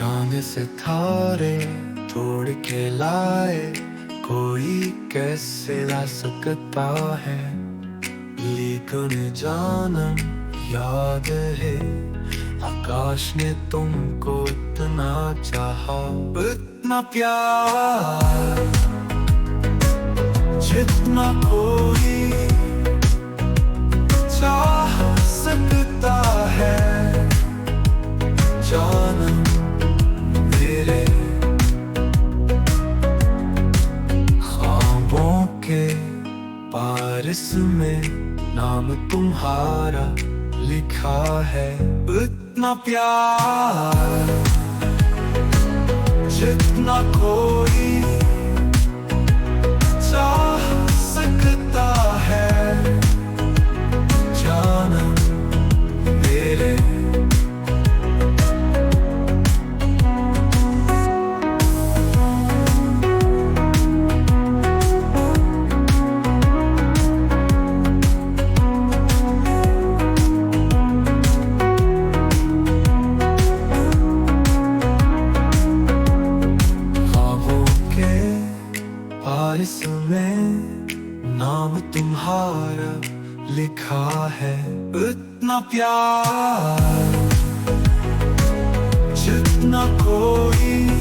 चांद सितारे तोड़ के लाए, कोई कैसे ला सकता है। लेकिन जानम याद है, आकाश ने तुमको इतना चाहा, इतना प्यार जितना कोई चाह सकता है। जानम मेरे ख्वाबों के बारिश में नाम तुम्हारा लिखा है। इतना प्यार जितना कोई चाह सकता है। जानम मेरे बारिश में नाम तुम्हारा लिखा है। इतना प्यार जितना कोई